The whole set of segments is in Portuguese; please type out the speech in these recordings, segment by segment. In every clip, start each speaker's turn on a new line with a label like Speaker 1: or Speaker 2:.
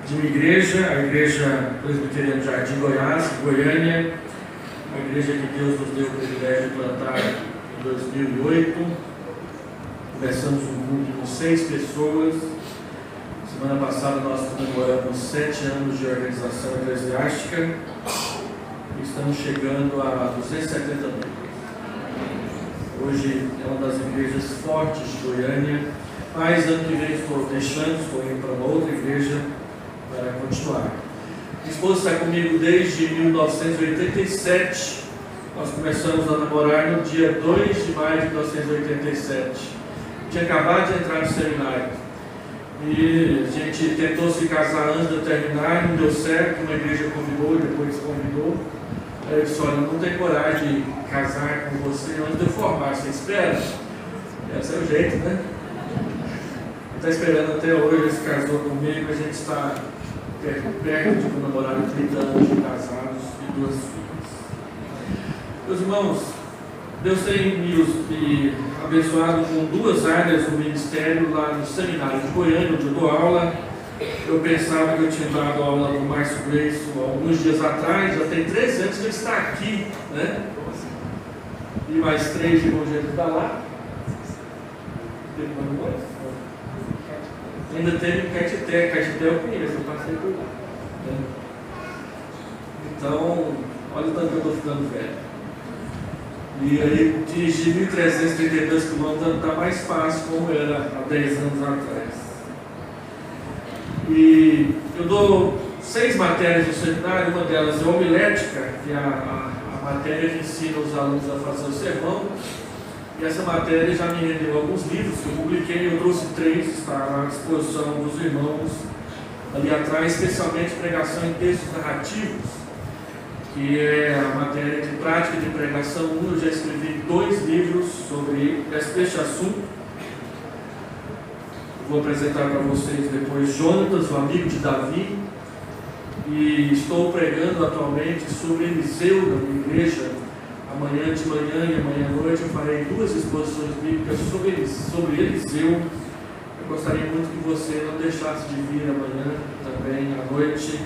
Speaker 1: de uma igreja, a Igreja Presbiteriana de Jardim Goiás, Goiânia, uma igreja que Deus nos deu o privilégio de plantar em 2008. Começamos um grupo com 6 pessoas. Semana passada nós comemoramos 7 anos de organização eclesiástica e estamos chegando a 270 membros. Hoje é uma das igrejas fortes de Goiânia, mas ano que vem estou indo para uma outra igreja para continuar. Minha esposa está comigo desde 1987. Nós começamos a namorar no dia 2 de maio de 1987. Tinha acabado de entrar no seminário. E a gente tentou se casar antes de eu terminar, não deu certo, uma igreja convidou e depois convidou. Aí eu disse, olha, não tenho coragem de casar com você antes de eu formar, você espera? Esse é o jeito, né? Está esperando até hoje, ele se casou comigo, a gente está perto de comemorar 30 anos de casados e 2 filhas. Meus irmãos, Deus tem me abençoado com 2 áreas do ministério lá no seminário de Goiânia, onde eu dou aula. Eu pensava que eu tinha dado aula para o Márcio Gleison alguns dias atrás, já tem 13 anos que ele está aqui, né? E mais 3 de bom jeito está lá. Ainda tem o Caetité eu conheço, eu passei por lá. Né? Então, olha o tanto que eu estou ficando velho. E aí, dirigir 1.332 km está mais fácil como era há 10 anos atrás. E eu dou 6 matérias no seminário, uma delas é homilética, que é a matéria que ensina os alunos a fazer o sermão. E essa matéria já me rendeu alguns livros que eu publiquei, eu trouxe 3, está à disposição dos irmãos ali atrás, especialmente pregação em textos narrativos, que é a matéria de prática de pregação 1. Eu já escrevi 2 livros sobre este assunto. Vou apresentar para vocês depois Jonatas, o amigo de Davi, e estou pregando atualmente sobre Eliseu na minha igreja. Amanhã de manhã e amanhã à noite eu farei 2 exposições bíblicas sobre Eliseu. Eu gostaria muito que você não deixasse de vir amanhã também à noite.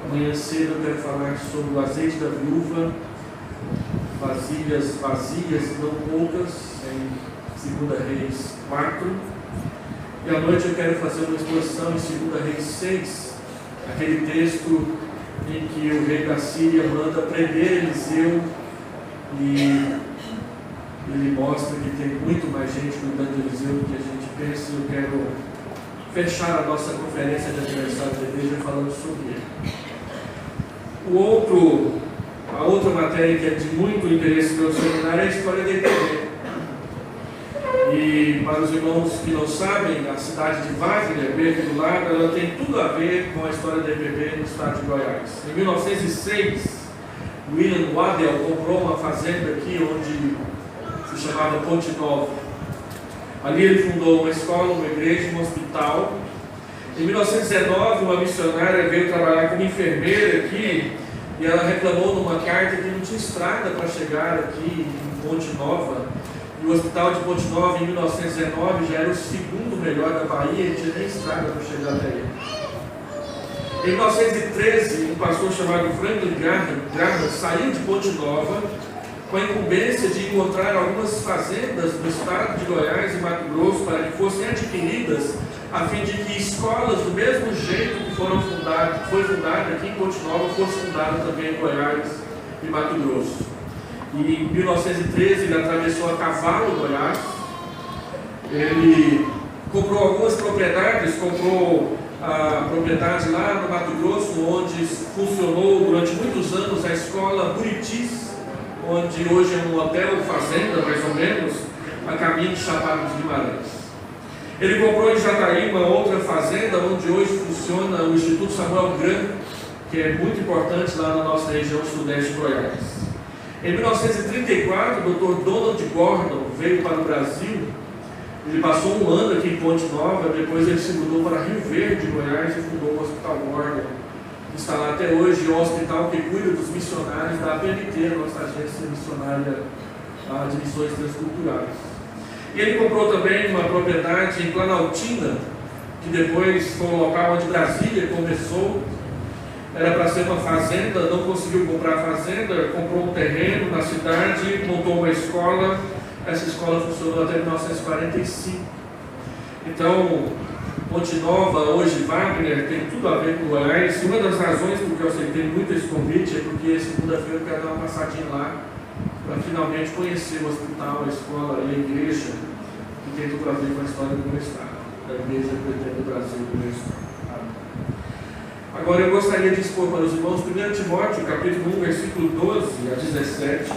Speaker 1: Amanhã cedo eu quero falar sobre o azeite da viúva, vasilhas vazias, não poucas, em 2 Reis 4. E à noite eu quero fazer uma exposição em 2 Reis 6, aquele texto em que o rei da Síria manda prender Eliseu e ele mostra que tem muito mais gente cuidando de Eliseu do que a gente pensa. Eu quero fechar a nossa conferência de aniversário da igreja falando sobre ele. A outra matéria que é de muito interesse no meu seminário é a história da IPB. E para os irmãos que não sabem, a cidade de Wagner, bem aqui do lado, ela tem tudo a ver com a história da IPB no estado de Goiás. Em 1906, William Waddell comprou uma fazenda aqui onde se chamava Ponte Nova. Ali ele fundou uma escola, uma igreja, um hospital. Em 1919, uma missionária veio trabalhar como enfermeira aqui e ela reclamou numa carta que não tinha estrada para chegar aqui em Ponte Nova. E o hospital de Ponte Nova, em 1919, já era o 2º melhor da Bahia e não tinha nem estrada para chegar até ele. Em 1913, um pastor chamado Franklin Graham saiu de Ponte Nova com a incumbência de encontrar algumas fazendas no estado de Goiás e Mato Grosso para que fossem adquiridas, a fim de que escolas do mesmo jeito que foi fundada aqui em Ponte Nova fosse fundada também em Goiás e Mato Grosso. E em 1913 ele atravessou a cavalo Goiás. Ele comprou algumas propriedades, comprou a propriedade lá no Mato Grosso, onde funcionou durante muitos anos a escola Buritis, onde hoje é um hotel fazenda, mais ou menos, a caminho de Chapada dos Guimarães. Ele comprou em Jataí uma outra fazenda, onde hoje funciona o Instituto Samuel Gran, que é muito importante lá na nossa região sudeste de Goiás. Em 1934, o Dr. Donald Gordon veio para o Brasil. Ele passou um ano aqui em Ponte Nova, depois ele se mudou para Rio Verde, Goiás, e fundou o Hospital Gordon, que está lá até hoje. É um hospital que cuida dos missionários da APMT, a nossa agência missionária de missões transculturais. E ele comprou também uma propriedade em Planaltina, que que depois foi o local onde Brasília começou. Era para ser uma fazenda, não conseguiu comprar a fazenda, comprou um terreno na cidade, montou uma escola. Essa escola funcionou até 1945. Então, Ponte Nova, hoje Wagner, tem tudo a ver com Goiás. Uma das razões por que eu aceitei muito esse convite é porque segunda-feira eu quero dar uma passadinha lá para finalmente conhecer o hospital, a escola e a igreja, que tem tudo a ver com a história do meu estado, da Igreja Presbiteriana do Brasil do meu estado. Agora eu gostaria de expor para os irmãos 1 Timóteo, capítulo 1, versículo 12 a 17.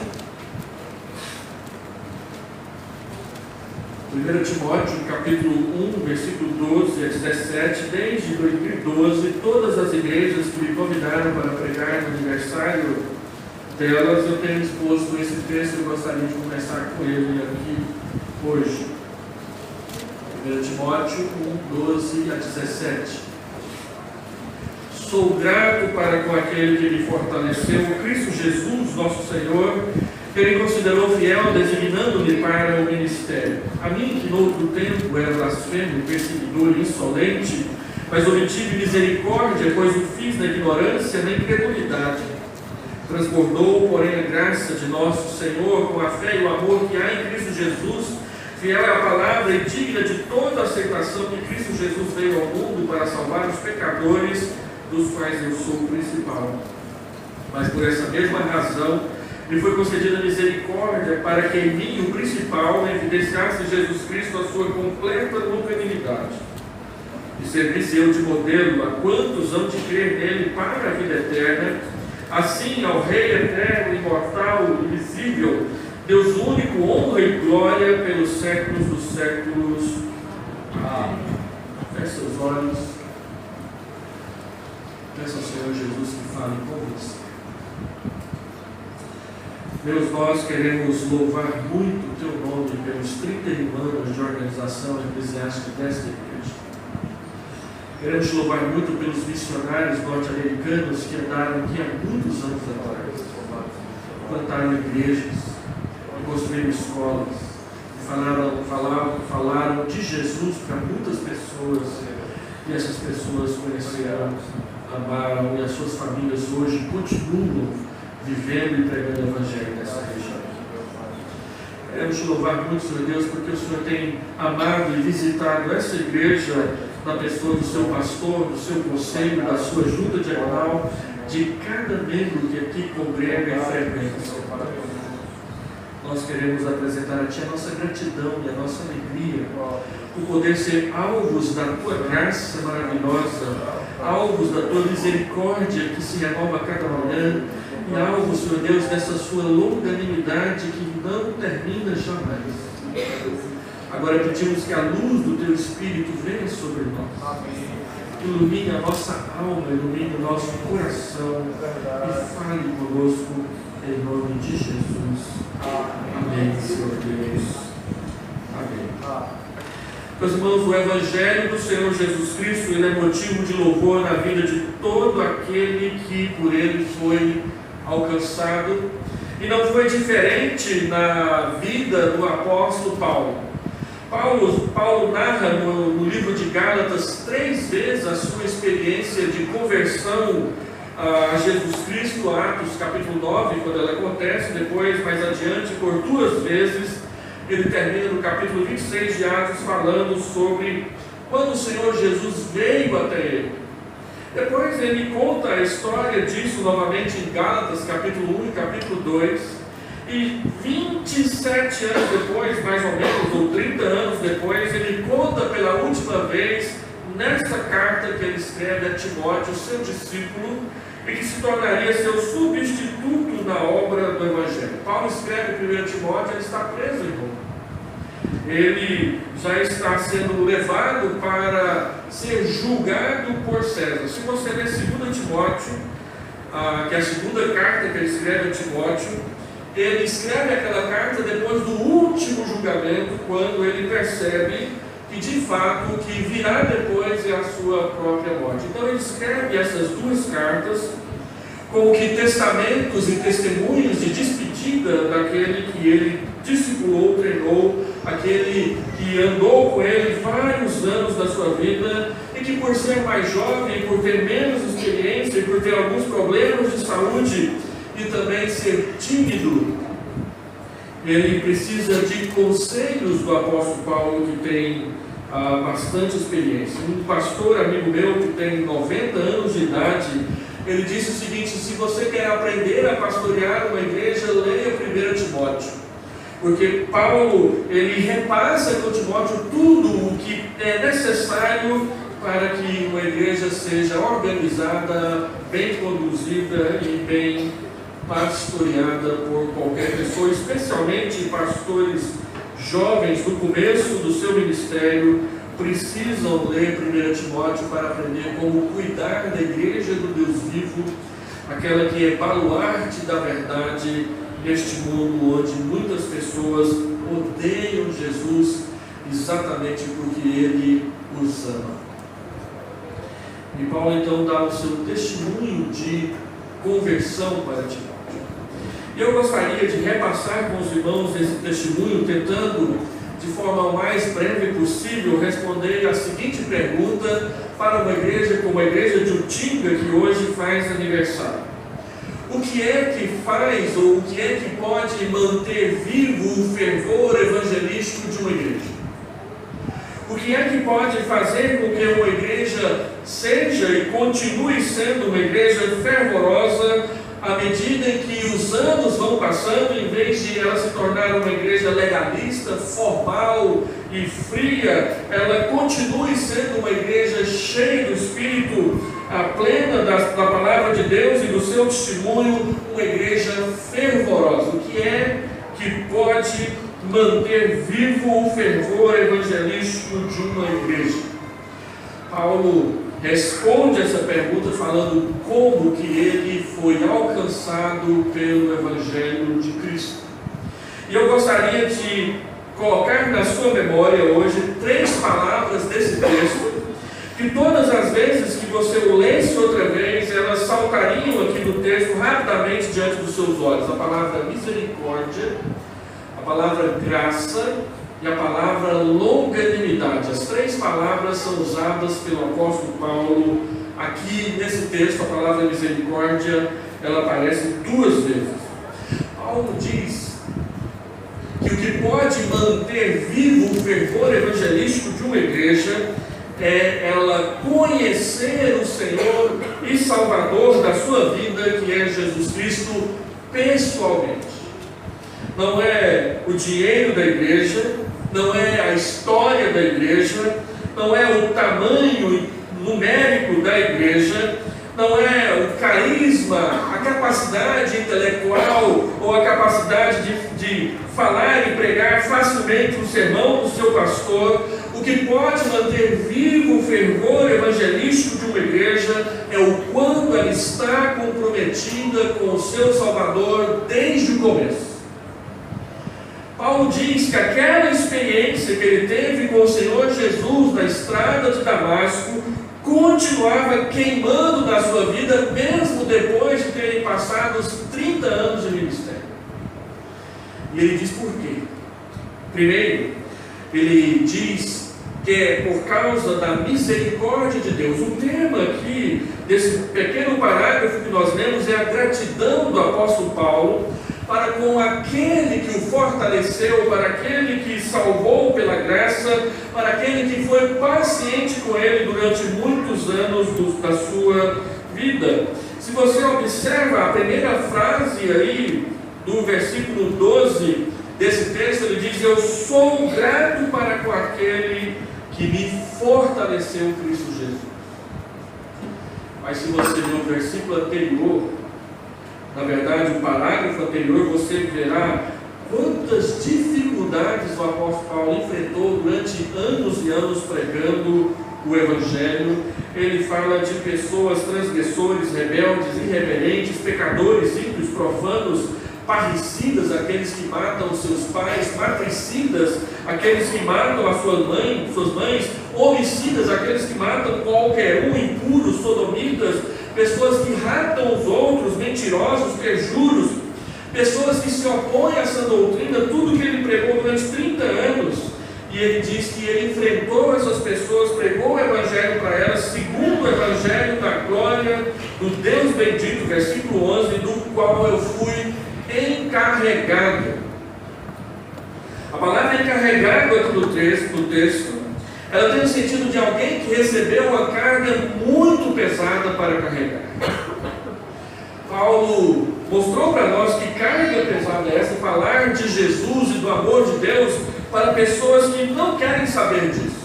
Speaker 1: 1 Timóteo, capítulo 1, versículo 12 a 17. Desde 2012, todas as igrejas que me convidaram para pregar no aniversário delas, eu tenho exposto esse texto e gostaria de começar com ele aqui hoje. 1 Timóteo 1, 12 a 17. Sou grato para com aquele que me fortaleceu, Cristo Jesus, nosso Senhor, que ele considerou fiel, designando-me para o ministério. A mim, que no outro tempo era blasfemo, perseguidor e insolente, mas obtive misericórdia, pois o fiz na ignorância, na incredulidade. Transbordou, porém, a graça de nosso Senhor com a fé e o amor que há em Cristo Jesus. Fiel é a palavra e digna de toda aceitação que Cristo Jesus veio ao mundo para salvar os pecadores, dos quais eu sou o principal. Mas por essa mesma razão me foi concedida misericórdia para que em mim, o principal, evidenciasse Jesus Cristo a sua completa longanimidade, e servisse eu de modelo a quantos hão de crer nele para a vida eterna. Assim, ao Rei eterno, imortal, invisível, Deus único, honra e glória pelos séculos dos séculos. Amém. Feche seus olhos. Peça ao Senhor Jesus que fale com você. Deus, nós queremos louvar muito o Teu nome pelos 31 anos de organização eclesiástica desta igreja. Queremos te louvar muito pelos missionários norte-americanos que andaram aqui há muitos anos atrás, plantaram igrejas, construíram escolas, falaram de Jesus para muitas pessoas, e essas pessoas conheceram, amaram, e as suas famílias hoje continuam vivendo e pregando o Evangelho nessa região. Queremos te louvar muito, Senhor Deus, porque o Senhor tem amado e visitado essa igreja na pessoa do seu pastor, do seu conselho, da sua junta diaconal, de cada membro que aqui congrega e frequenta. Nós queremos apresentar a Ti a nossa gratidão e a nossa alegria por poder ser alvos da Tua graça maravilhosa, alvos da Tua misericórdia que se renova a cada manhã, e alvos, Senhor Deus, dessa Sua longanimidade que não termina jamais. Agora pedimos que a luz do Teu Espírito venha sobre nós, ilumine a nossa alma, ilumine o nosso coração e fale conosco em nome de Jesus. Amém, Senhor Deus. Amém. Meus irmãos, o Evangelho do Senhor Jesus Cristo, ele é motivo de louvor na vida de todo aquele que por ele foi alcançado, e não foi diferente na vida do apóstolo Paulo. Paulo narra no livro de Gálatas 3 vezes a sua experiência de conversão a Jesus Cristo, Atos capítulo 9, quando ela acontece, depois mais adiante por 2 vezes. Ele termina no capítulo 26 de Atos falando sobre quando o Senhor Jesus veio até ele. Depois ele conta a história disso novamente em Gálatas capítulo 1 e capítulo 2. E 27 anos depois, mais ou menos, ou 30 anos depois, ele conta pela última vez nessa carta que ele escreve a Timóteo, seu discípulo, e que se tornaria seu substituto na obra do Evangelho. Paulo escreve 1 Timóteo, ele está preso em Roma. Ele já está sendo levado para ser julgado por César. Se você ler 2 Timóteo, que é a segunda carta que ele escreve a Timóteo, ele escreve aquela carta depois do último julgamento, quando ele percebe que de fato o que virá depois é a sua própria morte. Então ele escreve essas 2 cartas como que testamentos e testemunhos de despedida daquele que ele discipulou, treinou, aquele que andou com ele vários anos da sua vida e que por ser mais jovem, por ter menos experiência e por ter alguns problemas de saúde e também ser tímido, ele precisa de conselhos do apóstolo Paulo, que tem bastante experiência. Um pastor amigo meu que tem 90 anos de idade, ele disse o seguinte: se você quer aprender a pastorear uma igreja, leia 1 Timóteo, porque Paulo, ele repassa com Timóteo tudo o que é necessário para que uma igreja seja organizada, bem conduzida e bem pastoreada por qualquer pessoa, especialmente pastores jovens no começo do seu ministério precisam ler 1 Timóteo para aprender como cuidar da igreja do Deus vivo, aquela que é baluarte da verdade neste mundo onde muitas pessoas odeiam Jesus exatamente porque Ele os ama. E Paulo então dá o seu testemunho de conversão para Timóteo. E eu gostaria de repassar com os irmãos esse testemunho, tentando, de forma mais breve possível, responder a seguinte pergunta para uma igreja como a igreja de Utinga, que hoje faz aniversário. O que é que faz, ou o que é que pode manter vivo o fervor evangelístico de uma igreja? O que é que pode fazer com que uma igreja seja e continue sendo uma igreja fervorosa à medida em que os anos vão passando, em vez de ela se tornar uma igreja legalista, formal e fria, ela continue sendo uma igreja cheia do Espírito, plena da palavra de Deus e do seu testemunho, uma igreja fervorosa? O que é que pode manter vivo o fervor evangelístico de uma igreja? Paulo responde essa pergunta falando como que ele foi alcançado pelo Evangelho de Cristo. E eu gostaria de colocar na sua memória hoje 3 palavras desse texto, que todas as vezes que você o lesse outra vez, elas saltariam aqui no texto rapidamente diante dos seus olhos. A palavra misericórdia, a palavra graça e a palavra longanimidade. As 3 palavras são usadas pelo apóstolo Paulo aqui nesse texto. A palavra misericórdia, ela aparece 2 vezes. Paulo diz que o que pode manter vivo o fervor evangelístico de uma igreja é ela conhecer o Senhor e Salvador da sua vida, que é Jesus Cristo, pessoalmente. Não é o dinheiro da igreja, não é a história da igreja, não é o tamanho numérico da igreja, não é o carisma, a capacidade intelectual ou a capacidade de falar e pregar facilmente o sermão do seu pastor. O que pode manter vivo o fervor evangelístico de uma igreja é o quanto ela está comprometida com o seu Salvador desde o começo. Paulo diz que aquela experiência que ele teve com o Senhor Jesus na estrada de Damasco continuava queimando na sua vida, mesmo depois de terem passado os 30 anos de ministério. E ele diz por quê? Primeiro, ele diz que é por causa da misericórdia de Deus. O tema aqui desse pequeno parágrafo que nós lemos é a gratidão do apóstolo Paulo para com aquele que o fortaleceu, para aquele que salvou pela graça, para aquele que foi paciente com ele durante muitos anos da sua vida. Se você observa a primeira frase aí do versículo 12 desse texto, ele diz: eu sou grato para com aquele que me fortaleceu, Cristo Jesus. Mas se você ler o versículo anterior, na verdade, o parágrafo anterior, você verá quantas dificuldades o apóstolo Paulo enfrentou durante anos e anos pregando o Evangelho. Ele fala de pessoas transgressores, rebeldes, irreverentes, pecadores, ímpios, profanos, parricidas, aqueles que matam seus pais, matricidas, aqueles que matam as suas mães, homicidas, aqueles que matam qualquer um, impuros, sodomitas, pessoas que raptam os outros, mentirosos, perjuros, pessoas que se opõem a essa doutrina, tudo que ele pregou durante 30 anos. E ele diz que ele enfrentou essas pessoas, pregou o Evangelho para elas, vem dito, versículo 11, do qual eu fui encarregado. A palavra encarregado aqui no texto, ela tem o sentido de alguém que recebeu uma carga muito pesada para carregar. Paulo mostrou para nós que carga pesada é essa, falar de Jesus e do amor de Deus para pessoas que não querem saber disso,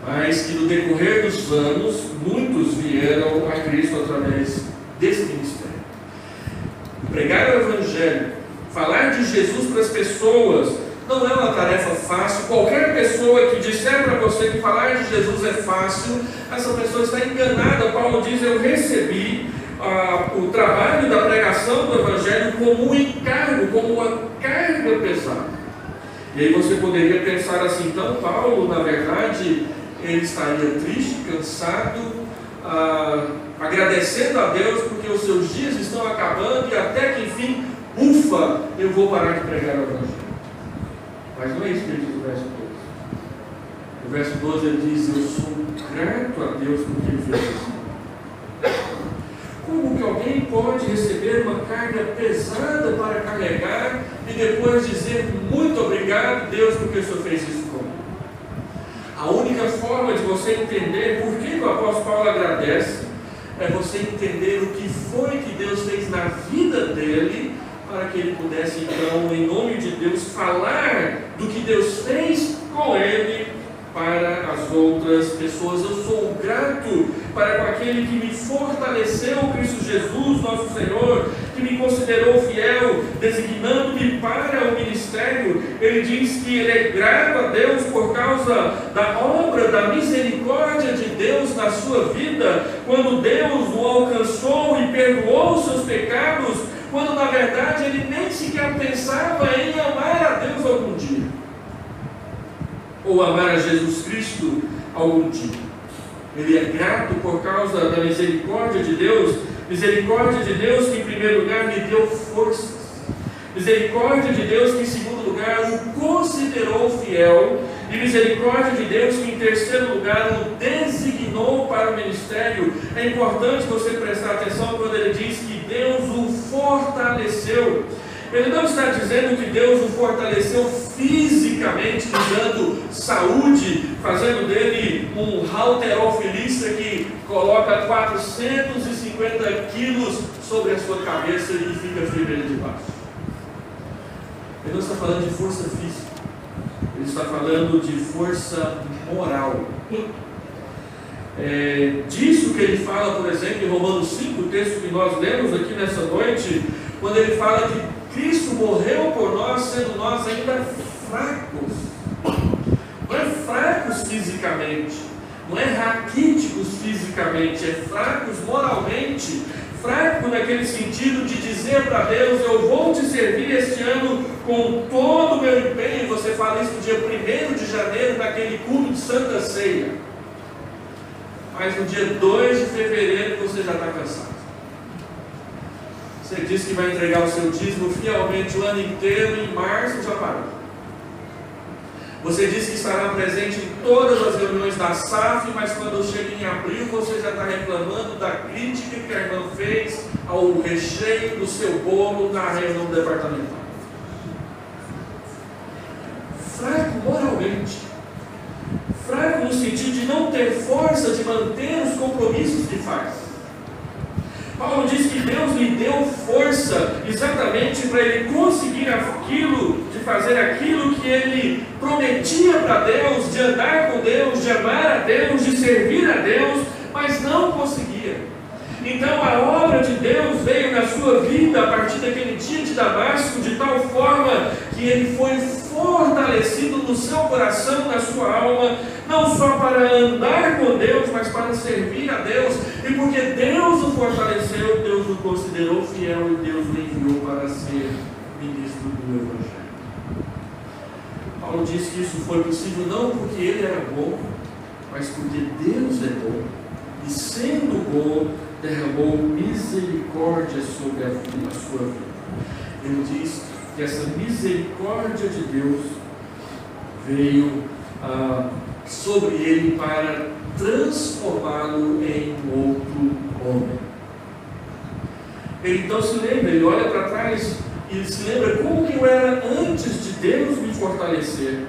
Speaker 1: mas que no decorrer dos anos, muitos vieram a Cristo através desse ministério. Pregar o Evangelho, falar de Jesus para as pessoas, não é uma tarefa fácil. Qualquer pessoa que disser para você que falar de Jesus é fácil, essa pessoa está enganada. Paulo diz: eu recebi o trabalho da pregação do Evangelho como um encargo, como uma carga pesada. E aí você poderia pensar assim: então Paulo, na verdade, ele estaria triste, cansado, agradecendo a Deus porque os seus dias estão acabando e até que enfim, ufa, eu vou parar de pregar o Evangelho. Mas não é isso que ele diz no verso 12. No verso 12 ele diz: eu sou grato a Deus porque ele fez isso. Como que alguém pode receber uma carga pesada para carregar e depois dizer muito obrigado, Deus, porque o Senhor fez isso comigo? A única forma de você entender por que o apóstolo Paulo agradece é você entender o que foi que Deus fez na vida dele, para que ele pudesse então, em nome de Deus, falar do que Deus fez com ele para as outras pessoas. Eu sou grato para com aquele que me fortaleceu, Cristo Jesus, nosso Senhor, que me considerou fiel, designando-me para o ministério. Ele diz que ele é grato a Deus por causa da obra, da misericórdia de Deus na sua vida, quando Deus o alcançou e perdoou os seus pecados, quando na verdade ele nem sequer pensava em amar a Deus algum dia, ou amar a Jesus Cristo algum dia. Ele é grato por causa da misericórdia de Deus que em primeiro lugar lhe deu forças, misericórdia de Deus que em segundo lugar o considerou fiel, e misericórdia de Deus que em terceiro lugar o designou para o ministério. É importante você prestar atenção quando ele diz que Deus o fortaleceu. Ele não está dizendo que Deus o fortaleceu fisicamente, lhe dando saúde, fazendo dele um halterofilista que coloca 450 quilos sobre a sua cabeça e fica firme de baixo. Ele não está falando de força física, ele está falando de força moral. Disso que ele fala, por exemplo, em Romanos 5, o texto que nós lemos aqui nessa noite, quando ele fala que Cristo morreu por nós, sendo nós ainda fracos. Não é fracos fisicamente, não é raquíticos fisicamente, é fracos moralmente. Fraco naquele sentido de dizer para Deus: eu vou te servir este ano com todo o meu empenho. Você fala isso no dia 1º de janeiro, naquele culto de Santa Ceia. Mas no dia 2 de fevereiro você já está cansado. Você diz que vai entregar o seu dízimo fielmente o ano inteiro, e em março já parou. Você diz que estará presente em todas as reuniões da SAF, mas quando chega em abril você já está reclamando da crítica que a irmã fez ao recheio do seu bolo na reunião departamental. Fraco moralmente, fraco no sentido de não ter força de manter os compromissos que faz. Paulo diz que Deus lhe deu força exatamente para ele conseguir aquilo, de fazer aquilo que ele prometia para Deus, de andar com Deus, de amar a Deus, de servir a Deus, mas não conseguia. Então a obra de Deus veio na sua vida a partir daquele dia de Damasco, de tal forma que ele foi fortalecido no seu coração, na sua alma, não só para andar com Deus, mas para servir a Deus. E porque Deus o fortaleceu, Deus o considerou fiel e Deus o enviou para ser ministro do Evangelho. Paulo diz que isso foi possível não porque ele era bom, mas porque Deus é bom, e sendo bom, derramou misericórdia sobre a sua vida. Ele diz que essa misericórdia de Deus veio sobre ele para transformá-lo em outro homem. Ele então se lembra, ele olha para trás e se lembra como que eu era antes de Deus me fortalecer.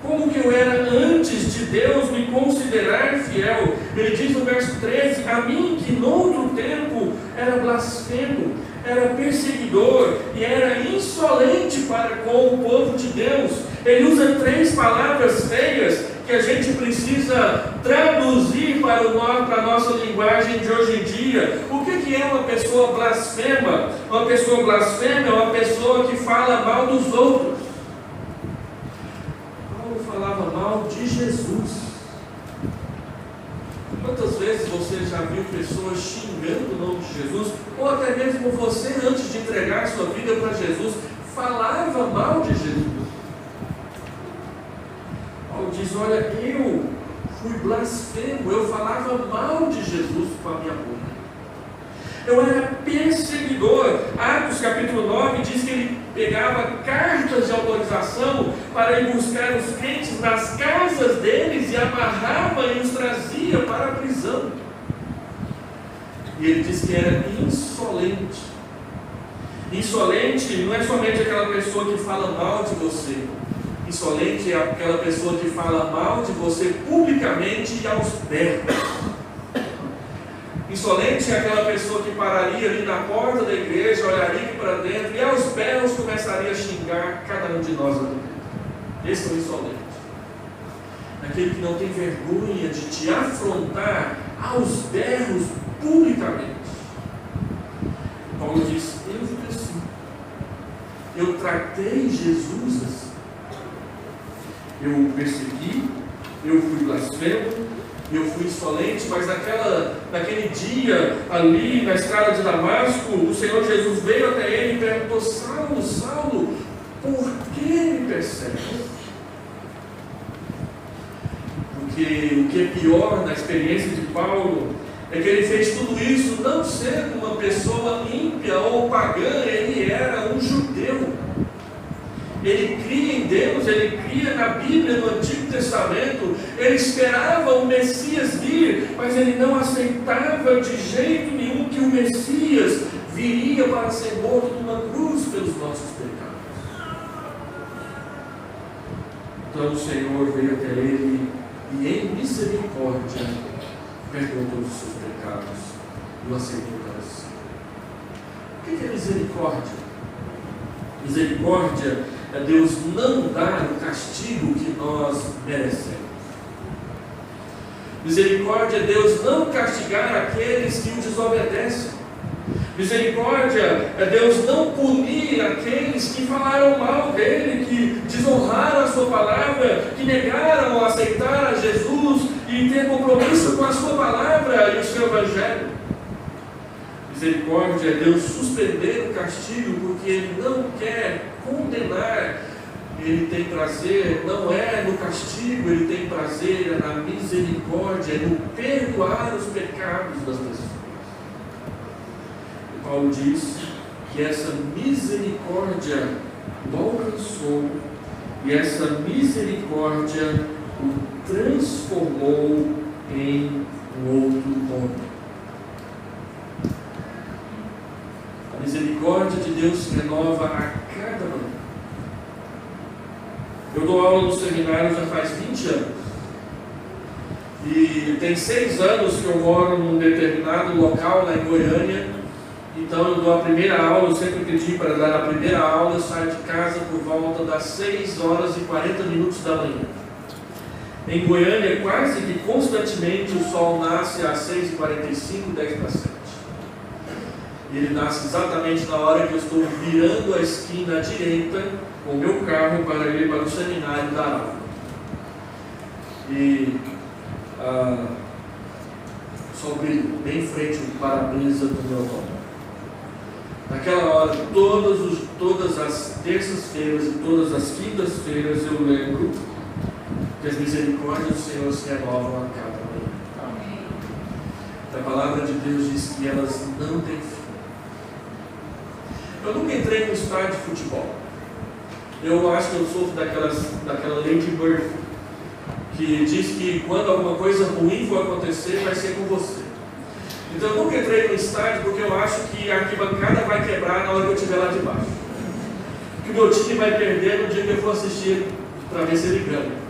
Speaker 1: Como que eu era antes de Deus me considerar fiel. Ele diz no verso 13: a mim que noutro tempo era blasfemo, era perseguidor e era insolente para com o povo de Deus. Ele usa 3 palavras feias que a gente precisa traduzir para a nossa linguagem de hoje em dia. O que é uma pessoa blasfema? Uma pessoa blasfema é uma pessoa que fala mal dos outros. Paulo falava mal de Jesus. Quantas vezes você já viu pessoas xingando o nome de Jesus? Ou até mesmo você, antes de entregar sua vida para Jesus, falava mal de Jesus. Paulo diz: olha, eu fui blasfemo, eu falava mal de Jesus com a minha boca. Eu era perseguidor. Atos capítulo 9 diz que ele pegava cartas de autorização para ir buscar os crentes nas casas deles e amarrava e os trazia para a prisão. E ele diz que era insolente. Insolente não é somente aquela pessoa que fala mal de você. Insolente é aquela pessoa que fala mal de você publicamente e aos berros. Insolente é aquela pessoa que pararia ali na porta da igreja, olharia aqui para dentro e aos berros começaria a xingar cada um de nós ali dentro. Esse é o insolente. Aquele que não tem vergonha de te afrontar aos berros publicamente. Paulo diz: eu fui assim. Eu tratei Jesus assim. Eu o persegui, eu fui blasfemo, eu fui insolente, mas naquele dia, ali na estrada de Damasco, o Senhor Jesus veio até ele e perguntou: Saulo, Saulo, por que me persegue? Porque o que é pior na experiência de Paulo é que ele fez tudo isso não sendo uma pessoa ímpia ou pagã, ele era um judeu. Ele cria em Deus, ele cria na Bíblia, no Antigo Testamento. Ele esperava o Messias vir, mas ele não aceitava de jeito nenhum que o Messias viria para ser morto numa cruz pelos nossos pecados. Então o Senhor veio até ele e em misericórdia perdoou todos os seus pecados e o aceitou para si. O que é misericórdia? Misericórdia é Deus não dar o castigo que nós merecemos. Misericórdia é Deus não castigar aqueles que o desobedecem. Misericórdia é Deus não punir aqueles que falaram mal dele, que desonraram a sua palavra, que negaram aceitar a Jesus e ter compromisso com a sua palavra e o seu evangelho. Misericórdia é Deus suspender o castigo porque Ele não quer condenar. Ele tem prazer, não é no castigo, Ele tem prazer é na misericórdia, é no perdoar os pecados das pessoas. E Paulo diz que essa misericórdia o alcançou e essa misericórdia o transformou em um outro homem. A misericórdia de Deus se renova a cada manhã. Eu dou aula no seminário já faz 20 anos. E tem 6 anos que eu moro num determinado local lá em Goiânia. Então eu dou a primeira aula, eu sempre pedi para dar a primeira aula, eu saio de casa por volta das 6 horas e 40 minutos da manhã. Em Goiânia, quase que constantemente o sol nasce às 6h45, 10 para 7. E ele nasce exatamente na hora que eu estou virando a esquina à direita com o meu carro para ir para o seminário da aula. E só brilho bem em frente ao para-brisa do meu automóvel. Naquela hora, todas as terças-feiras e todas as quintas-feiras eu lembro que as misericórdias do Senhor se renovam a cada manhã. A palavra de Deus diz que elas não têm fim. Eu nunca entrei no estádio de futebol. Eu acho que eu sofro daquela lei de Murphy, que diz que quando alguma coisa ruim for acontecer, vai ser com você. Então eu nunca entrei no estádio porque eu acho que a arquibancada vai quebrar na hora que eu estiver lá de baixo. Que o meu time vai perder no dia que eu for assistir para ver se ele ganha.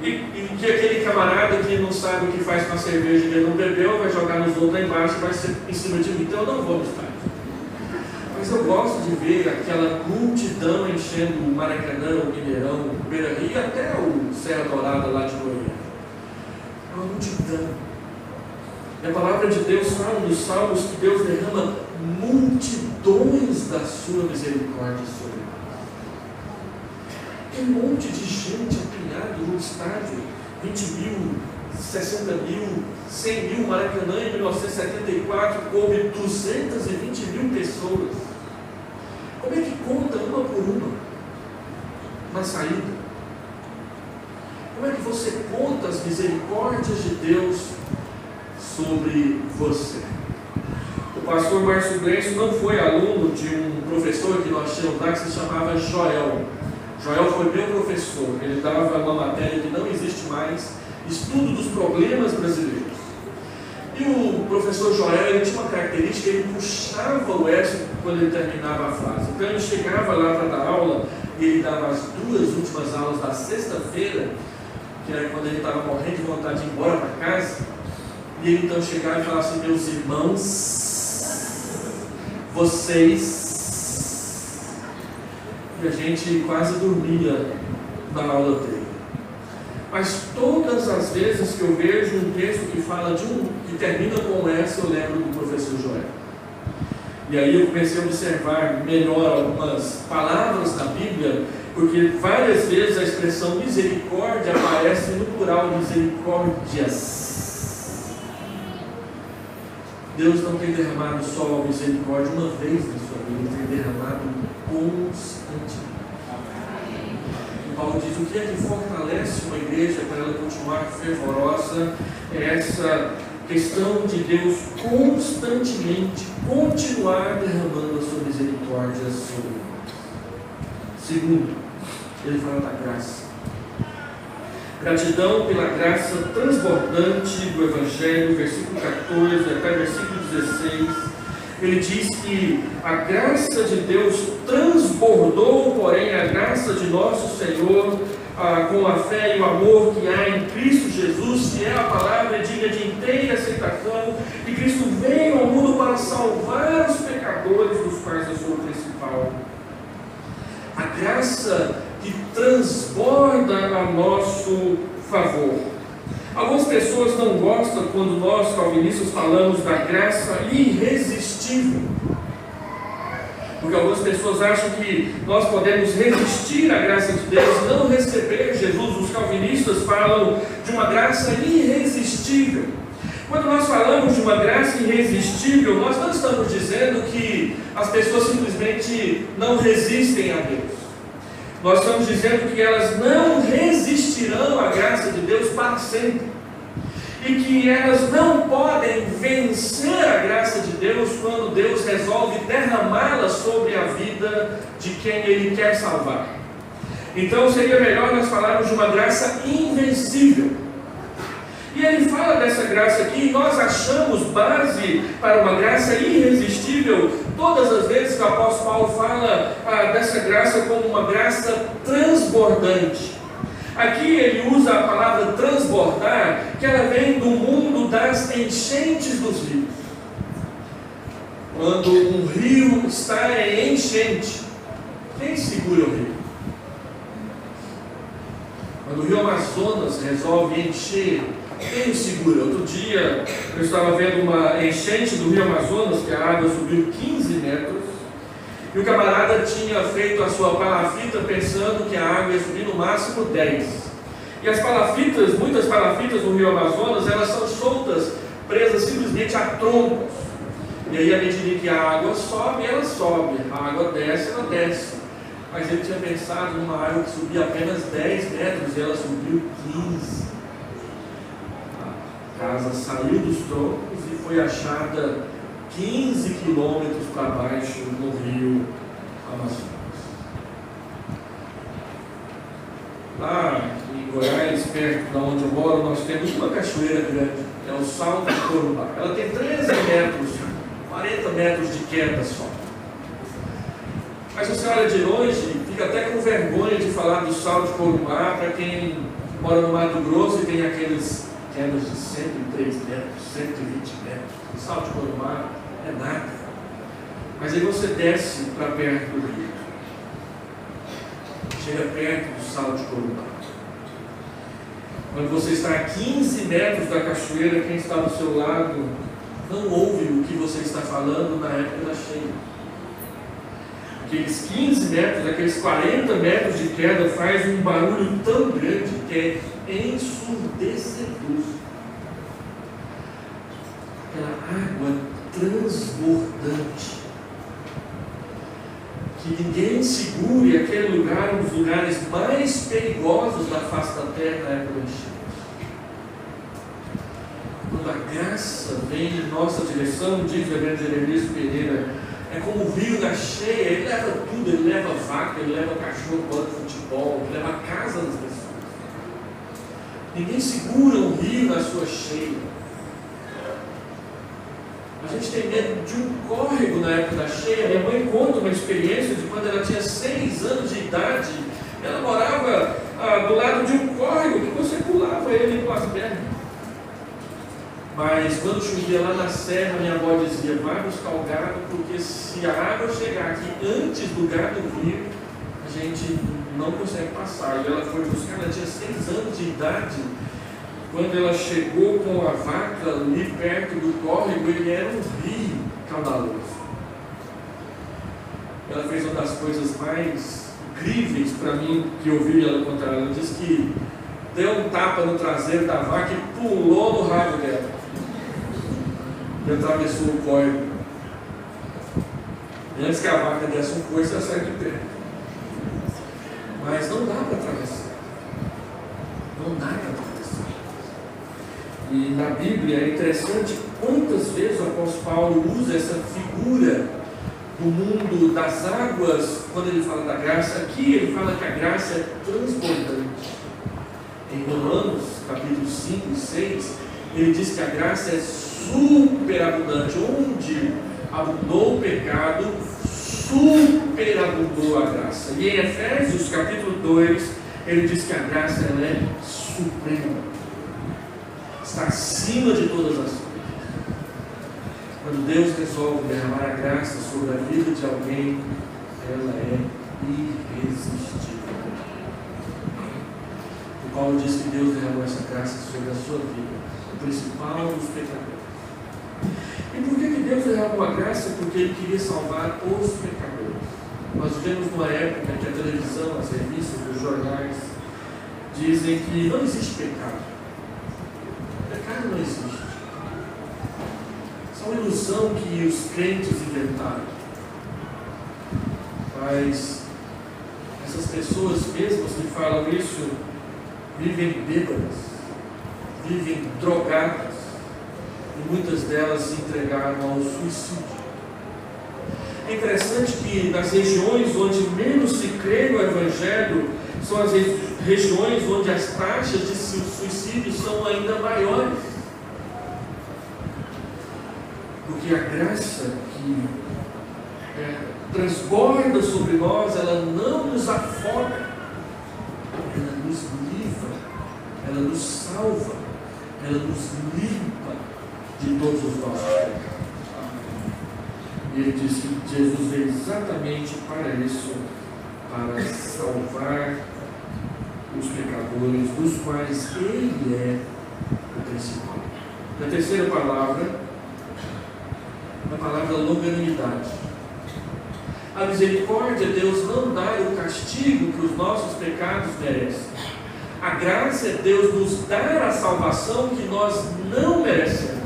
Speaker 1: E que aquele camarada que não sabe o que faz com a cerveja e ele não bebeu, vai jogar nos outros lá embaixo e vai ser em cima de mim. Então eu não vou no estádio. Mas eu gosto de ver aquela multidão enchendo o Maracanã, o Mineirão, o Beira-Rio e até o Serra Dourada lá de Goiânia. É uma multidão. E a palavra de Deus fala nos Salmos que Deus derrama multidões da sua misericórdia sobre nós. Tem um monte de gente apinhado no estádio, 20 mil, 60 mil, 100 mil, Maracanã em 1974 coube 220 mil pessoas. Como é que conta uma por uma na saída? Como é que você conta as misericórdias de Deus sobre você? O pastor Márcio Glencio não foi aluno de um professor que nós tínhamos lá que se chamava Joel. Joel foi meu professor. Ele dava uma matéria que não existe mais, Estudo dos Problemas Brasileiros. E o professor Joel, ele tinha uma característica, ele puxava o verso quando ele terminava a frase. Então ele chegava lá para dar aula, e ele dava as 2 últimas aulas da sexta-feira, que era quando ele estava morrendo de vontade de ir embora para casa, e ele então chegava e falava assim: meus irmãos, vocês... E a gente quase dormia na aula dele. Mas todas as vezes que eu vejo um texto que fala que termina com essa, eu lembro do professor Joel. E aí eu comecei a observar melhor algumas palavras da Bíblia, porque várias vezes a expressão misericórdia aparece no plural, misericórdias. Deus não tem derramado só a misericórdia uma vez na sua vida, Ele tem derramado constantemente. Paulo diz: o que é que fortalece uma igreja para ela continuar fervorosa? É essa questão de Deus constantemente continuar derramando a sua misericórdia sobre nós. Segundo, ele fala da graça. Gratidão pela graça transbordante do Evangelho, versículo 14 até versículo 16. Ele diz que a graça de Deus transbordou, porém, a graça de nosso Senhor, com a fé e o amor que há em Cristo Jesus, que é a palavra digna de inteira aceitação, que Cristo veio ao mundo para salvar os pecadores, dos quais eu sou o principal. A graça que transborda a nosso favor. Algumas pessoas não gostam quando nós, calvinistas, falamos da graça irresistível. Porque algumas pessoas acham que nós podemos resistir à graça de Deus e não receber Jesus. Os calvinistas falam de uma graça irresistível. Quando nós falamos de uma graça irresistível, nós não estamos dizendo que as pessoas simplesmente não resistem a Deus. Nós estamos dizendo que elas não resistirão à graça de Deus para sempre. E que elas não podem vencer a graça de Deus quando Deus resolve derramá-la sobre a vida de quem Ele quer salvar. Então seria melhor nós falarmos de uma graça invencível. E ele fala dessa graça aqui, e nós achamos base para uma graça irresistível todas as vezes que o apóstolo Paulo fala dessa graça como uma graça transbordante. Aqui ele usa a palavra transbordar, que ela vem do mundo das enchentes dos rios. Quando um rio está em enchente, quem segura o rio? Quando o rio Amazonas resolve encher, quem o segura? Outro dia eu estava vendo uma enchente do rio Amazonas, que a água subiu 15 metros, e o camarada tinha feito a sua palafita pensando que a água ia subir no máximo 10. E as palafitas, muitas palafitas no rio Amazonas, elas são soltas, presas simplesmente a troncos. E aí, à medida que a água sobe, ela sobe, a água desce, ela desce. Mas ele tinha pensado numa água que subia apenas 10 metros e ela subiu 15. A casa saiu dos troncos e foi achada 15 quilômetros para baixo no rio Amazonas. Lá em Goiás, perto de onde eu moro, nós temos uma cachoeira grande. é o Salto de Corumbá. Ela tem 13 metros, 40 metros de queda só. Mas você olha de longe, fica até com vergonha de falar do Salto de Corumbá para quem mora no Mato Grosso e tem aqueles quedas de 103 metros, 120 metros. O Salto de Corumbá é nada. Mas aí você desce para perto do rio. Chega perto do Salto de Corumbá. Quando você está a 15 metros da cachoeira, quem está do seu lado não ouve o que você está falando na época da cheia. Aqueles 15 metros, aqueles 40 metros de queda faz um barulho tão grande que é ensurdecedor. Aquela água transbordante. Que ninguém segure aquele lugar, um dos lugares mais perigosos da face da terra na época da enchente. Quando a graça vem em nossa direção, diz o reverendo Jeremias Pereira, é como o rio na cheia, ele leva tudo, ele leva vaca, ele leva cachorro, bola de futebol, ele leva a casa das pessoas. Ninguém segura um rio na sua cheia. A gente tem medo de um córrego na época da cheia. Minha mãe conta uma experiência de quando ela tinha 6 anos de idade. Ela morava do lado de um córrego que você pulava ele com as pernas. Mas quando chovia lá na serra, minha avó dizia, vai buscar o gado, porque se a água chegar aqui antes do gado vir, a gente não consegue passar. E ela foi buscar, ela tinha 6 anos de idade. Quando ela chegou com a vaca ali perto do córrego, ele era um rio caudaloso. Ela fez uma das coisas mais incríveis para mim que eu ouvi ela contar. Ela disse que deu um tapa no traseiro da vaca e pulou no rabo dela. E atravessou o córrego. E antes que a vaca desse um coice, ela saiu de pé. Mas não dá para atravessar. Não dá para atravessar. E na Bíblia é interessante quantas vezes o apóstolo Paulo usa essa figura do mundo das águas, quando ele fala da graça. Aqui ele fala que a graça é transbordante. Em Romanos, capítulo 5 e 6, ele diz que a graça é superabundante. Onde abundou o pecado, superabundou a graça. E em Efésios, capítulo 2, ele diz que a graça ela é suprema. Está acima de todas as coisas. Quando Deus resolve derramar a graça sobre a vida de alguém, ela é irresistível. O Paulo diz que Deus derramou essa graça sobre a sua vida, o principal dos pecadores. E por que Deus derramou a graça? Porque Ele queria salvar os pecadores. Nós vivemos numa época que a televisão, as revistas, os jornais dizem que não existe pecado. Pecado não existe. Isso é uma ilusão que os crentes inventaram. Mas essas pessoas mesmas que falam isso vivem bêbadas, vivem drogadas, e muitas delas se entregaram ao suicídio. É interessante que nas regiões onde menos se crê no Evangelho são as regiões onde as taxas de suicídio são ainda maiores. Porque a graça que transborda sobre nós, ela não nos afoga, ela nos livra, ela nos salva, ela nos limpa de todos os nossos pecados. E ele diz que Jesus veio exatamente para isso, para salvar os pecadores, dos quais Ele é o principal. E a terceira palavra, a palavra longanimidade. A misericórdia, Deus não dá o castigo que os nossos pecados merecem. A graça é Deus nos dar a salvação que nós não merecemos.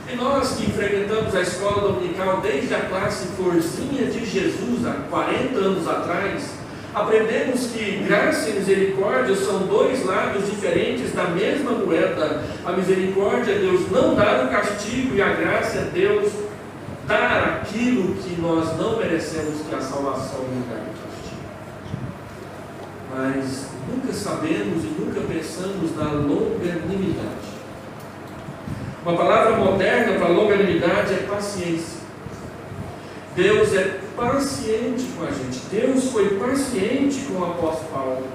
Speaker 1: E nós que frequentamos a escola dominical desde a classe Florzinha de Jesus, há 40 anos atrás, aprendemos que graça e misericórdia são dois lados diferentes da mesma moeda. A misericórdia é Deus não dar o castigo, e a graça é Deus dar aquilo que nós não merecemos, que é a salvação no lugar do castigo. Mas nunca sabemos e nunca pensamos na longanimidade. Uma palavra moderna para longanimidade é paciência. Deus é paciente com a gente. Deus foi paciente com o apóstolo Paulo.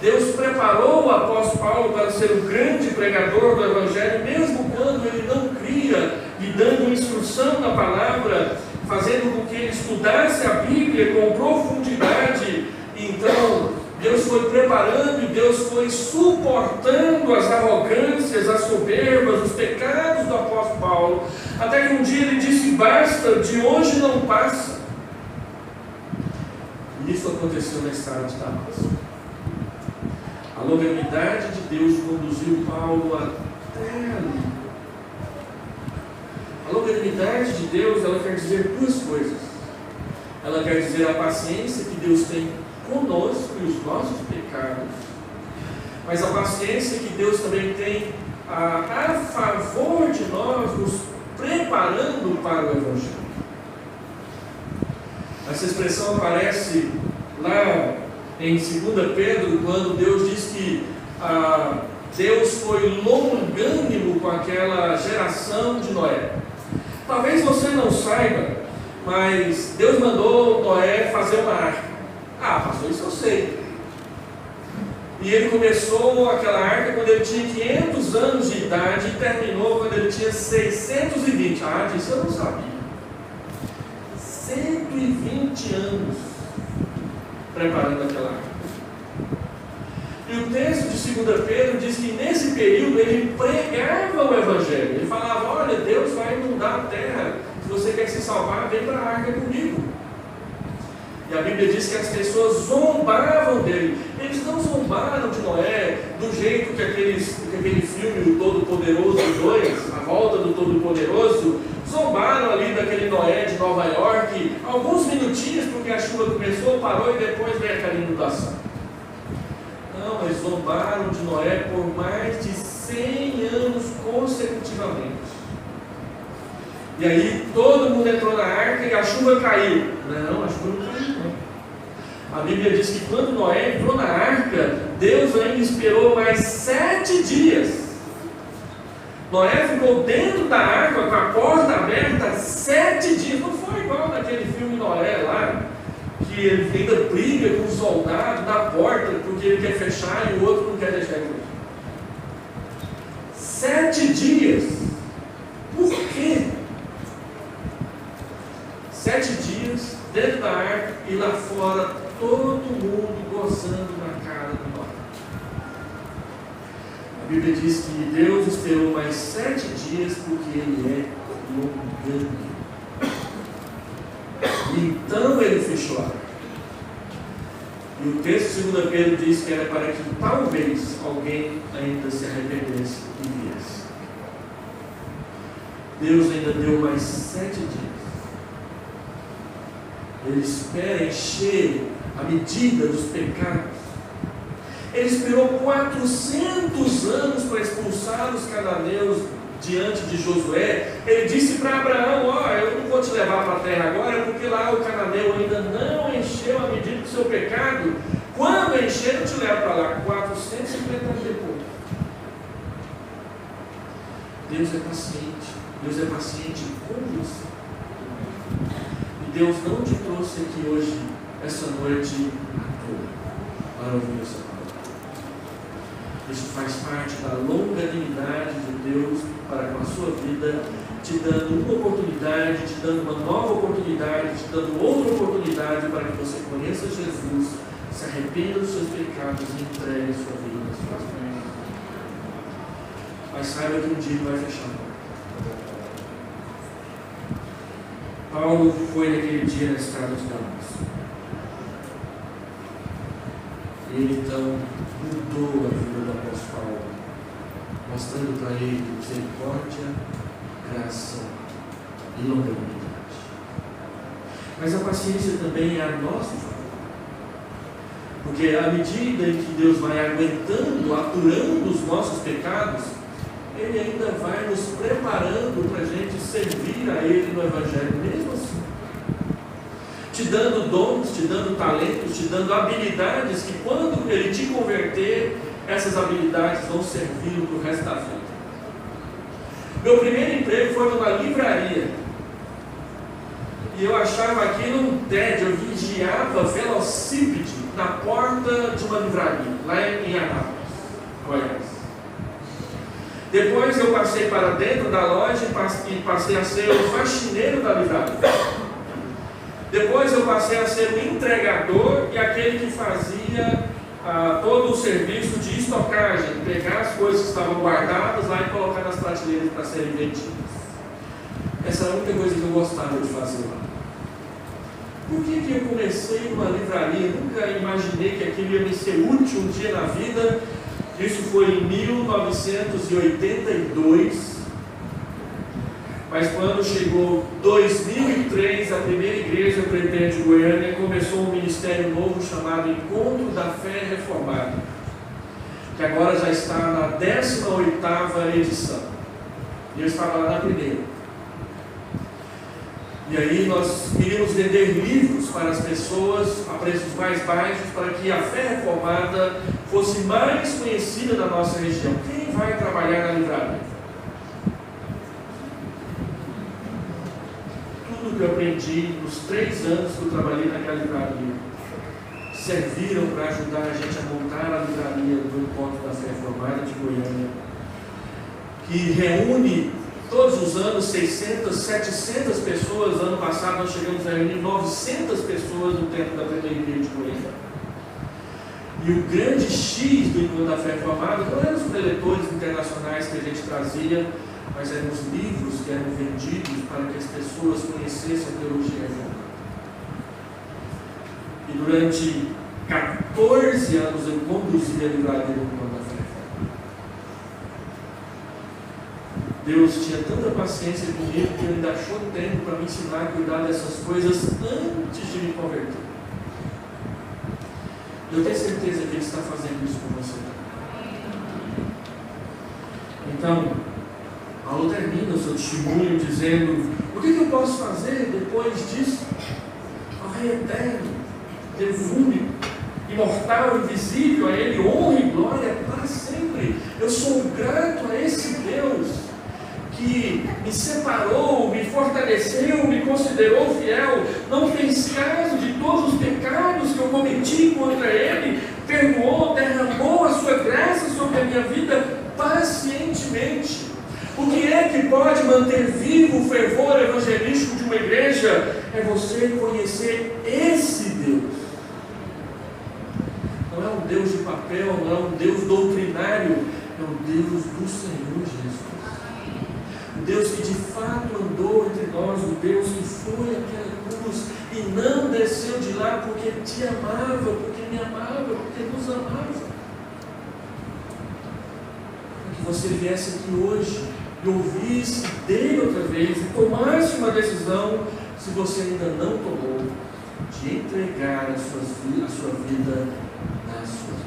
Speaker 1: Deus preparou o apóstolo Paulo para ser o grande pregador do Evangelho, mesmo quando ele não cria, e dando instrução na palavra, fazendo com que ele estudasse a Bíblia com profundidade. Então, Deus foi preparando e Deus foi suportando as arrogâncias, as soberbas, os pecados do apóstolo Paulo, até que um dia ele disse: basta, de hoje não passa. E isso aconteceu na estrada de Damasco. A longanimidade de Deus conduziu Paulo até ali. A longanimidade de Deus, ela quer dizer duas coisas. Ela quer dizer a paciência que Deus tem conosco e os nossos pecados, mas a paciência que Deus também tem a favor de nós, nos preparando para o Evangelho. Essa expressão aparece lá em 2 Pedro, quando Deus diz que Deus foi longânimo com aquela geração de Noé. Talvez você não saiba, mas Deus mandou Noé fazer uma arca. Pastor, isso eu sei. E ele começou aquela arca quando ele tinha 500 anos de idade e terminou quando ele tinha 620. Disso eu não sabia. 120 anos preparando aquela arca. E o texto de 2 Pedro diz que nesse período ele pregava o Evangelho. Ele falava: olha, Deus vai inundar a terra. Se você quer se salvar, vem para a arca comigo. E a Bíblia diz que as pessoas zombavam dele. Eles não zombaram de Noé do jeito que aquele filme, o Todo-Poderoso 2, A Volta do Todo-Poderoso, zombaram ali daquele Noé de Nova York, alguns minutinhos, porque a chuva começou, parou e depois veio aquela inundação. Não, eles zombaram de Noé por mais de 100 anos consecutivamente. E aí todo mundo entrou na arca e a chuva caiu. Não, a chuva não caiu, não. A Bíblia diz que quando Noé entrou na arca, Deus ainda esperou mais 7 dias. Noé ficou dentro da arca com a porta aberta 7 dias. Não foi igual naquele filme Noé lá, que ele ainda briga com o soldado na porta porque ele quer fechar e o outro não quer deixar ele. 7 dias. Por quê? 7 dias dentro da arca e lá fora todo mundo gozando na cara do Noé. A Bíblia diz que Deus esperou mais 7 dias porque Ele é longânimo. Então Ele fechou a arca. E o texto de 2 Pedro diz que era para que talvez alguém ainda se arrependesse e viesse. Deus ainda deu mais 7 dias. Ele espera encher a medida dos pecados. Ele esperou 400 anos para expulsar os cananeus diante de Josué. Ele disse para Abraão: eu não vou te levar para a terra agora, porque lá o cananeu ainda não encheu a medida do seu pecado. Quando encher, eu te levo para lá. 450 anos depois. Deus é paciente. Deus é paciente com você. Deus não te trouxe aqui hoje, essa noite, à toa, para ouvir essa palavra. Isso faz parte da longanimidade de Deus para com a sua vida, te dando uma oportunidade, te dando uma nova oportunidade, te dando outra oportunidade para que você conheça Jesus, se arrependa dos seus pecados e entregue a sua vida nas suas mãos. Mas saiba que um dia Ele vai fechar a porta. Paulo foi naquele dia na estrada de Damasco. Ele então mudou a vida do apóstolo Paulo, mostrando para ele misericórdia, graça e longanimidade. Mas a paciência também é a nossa favor, porque à medida em que Deus vai aguentando, aturando os nossos pecados, Ele ainda vai nos preparando para a gente servir a Ele no Evangelho, mesmo assim. Te dando dons, te dando talentos, te dando habilidades que quando Ele te converter, essas habilidades vão servir para o resto da vida. Meu primeiro emprego foi numa livraria. E eu achava aquilo um tédio. Eu vigiava velocípede na porta de uma livraria, lá em Anápolis, Goiás. Depois eu passei para dentro da loja e passei a ser o faxineiro da livraria. Depois eu passei a ser o entregador e aquele que fazia todo o serviço de estocagem, pegar as coisas que estavam guardadas lá e colocar nas prateleiras para serem vendidas. Essa era a única coisa que eu gostava de fazer lá. Por que eu comecei numa livraria? Nunca imaginei que aquilo ia me ser útil um dia na vida. Isso foi em 1982. Mas quando chegou 2003, a primeira igreja presbiteriana de Goiânia começou um ministério novo chamado Encontro da Fé Reformada, que agora já está na 18ª edição. E eu estava lá na primeira. E aí nós queríamos vender livros para as pessoas a preços mais baixos, para que a fé reformada fosse mais conhecida na nossa região. Quem vai trabalhar na livraria? Tudo que eu aprendi nos 3 anos que eu trabalhei naquela livraria serviram para ajudar a gente a montar a livraria do Encontro da Fé Reformada de Goiânia, que reúne todos os anos 600, 700 pessoas. Ano passado nós chegamos a reunir 900 pessoas no tempo da primeira igreja de Goiânia. E o grande X do Encontro da Fé Reformada não eram os preletores internacionais que a gente trazia, mas eram os livros que eram vendidos para que as pessoas conhecessem a teologia reformada. E durante 14 anos eu conduzi a livraria do Encontro da Fé Reformada. Deus tinha tanta paciência comigo que Ele ainda achou tempo para me ensinar a cuidar dessas coisas antes de me converter. Eu tenho certeza que Ele está fazendo isso com você. Então, Paulo termina o seu testemunho dizendo: o que eu posso fazer depois disso? Ao Rei eterno, Deus único, imortal, invisível, a Ele honra e glória para sempre. Eu sou grato a esse Deus que me separou, me fortaleceu, me considerou fiel, não fez caso de todos os pecados que eu cometi contra Ele, perdoou, derramou a sua graça sobre a minha vida pacientemente. O que é que pode manter vivo o fervor evangelístico de uma igreja? É você conhecer esse Deus. Não é um Deus de papel, não é um Deus doutrinário, é o Deus do Senhor Jesus. O Deus que de fato andou entre nós, o Deus que foi àquela cruz e não desceu de lá porque te amava, porque me amava, porque nos amava. Para que você viesse aqui hoje e ouvisse dele outra vez e tomasse uma decisão, se você ainda não tomou, de entregar a sua vida nas suas mãos.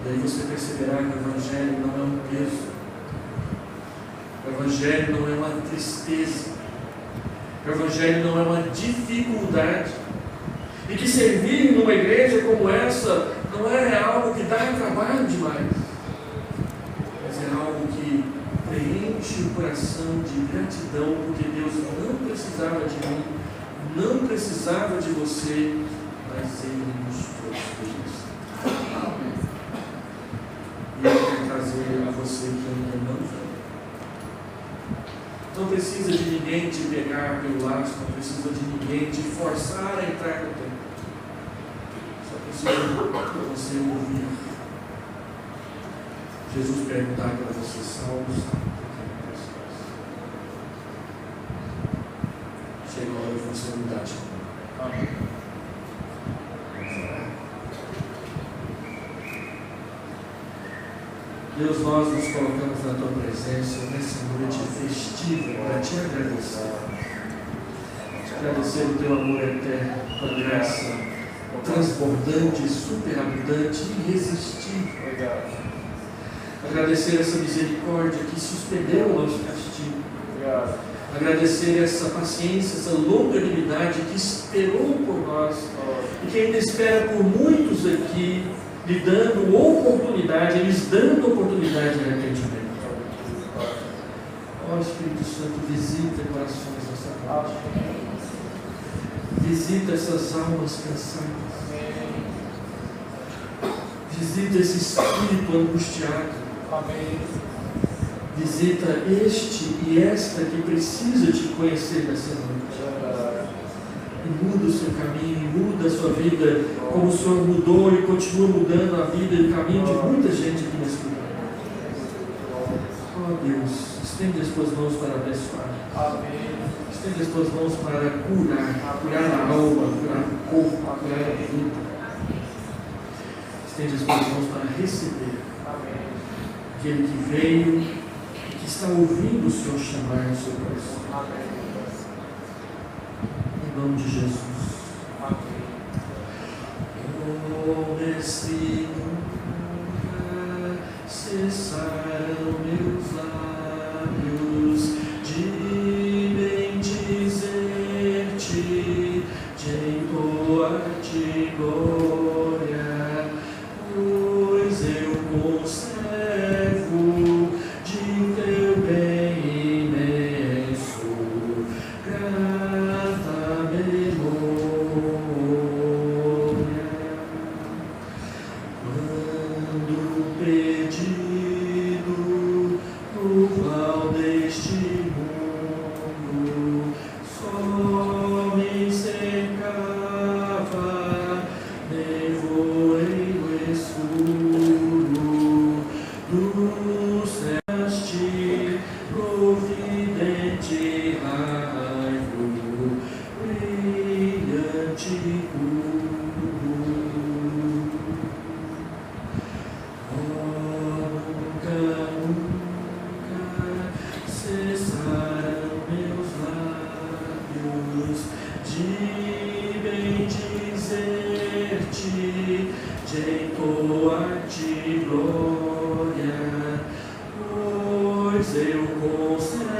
Speaker 1: E aí você perceberá que o Evangelho não é um peso, o Evangelho não é uma tristeza, o Evangelho não é uma dificuldade, e que servir numa igreja como essa não é algo que dá trabalho demais, mas é algo que preenche o coração de gratidão, porque Deus não precisava de mim, não precisava de você, mas Ele nos trouxe. E eu quero trazer a você que ainda não veio. Não precisa de ninguém te pegar pelo laço, não precisa de ninguém te forçar a entrar no templo. Só precisa de você ouvir Jesus perguntar para você: salvo, chega a hora de você mudar de nome. Amém. Deus, nós nos colocamos na Tua presença nessa noite festiva para Te agradecer. Te agradecer o Teu amor eterno, Tua graça transbordante, superabundante, irresistível.
Speaker 2: Obrigado.
Speaker 1: Agradecer essa misericórdia que suspendeu o nosso castigo.
Speaker 2: Obrigado.
Speaker 1: Agradecer essa paciência, essa longanimidade que esperou por nós e que ainda espera por muitos aqui lhe dando oportunidade, eles dando oportunidade de arrependimento. Ó Espírito Santo, visita corações nessa noite. Visita essas almas cansadas. Visita esse espírito angustiado. Visita este e esta que precisa te conhecer nessa noite. E muda o seu caminho, muda a sua vida, como o Senhor mudou e continua mudando a vida e o caminho de muita gente aqui nesse lugar. Oh Deus, estende as tuas mãos para abençoar. Estende as tuas mãos para curar a alma, curar o corpo, curar a vida. Estende as tuas mãos para receber aquele que veio e que está ouvindo o Senhor chamar no seu coração. Em nome de Jesus. Oh, Mestre, nunca cessarão meus lábios de bendizer-te, de entoar-te glória, pois eu conservo de teu bem imenso grata memória. Quando perdido no val deste mundo, só me cercava nevoeiro escuro dos céus, providente raio, brilhante curo. Nunca cessarão meus lábios de bendizer-te, de entoar-te glória, pois eu conservo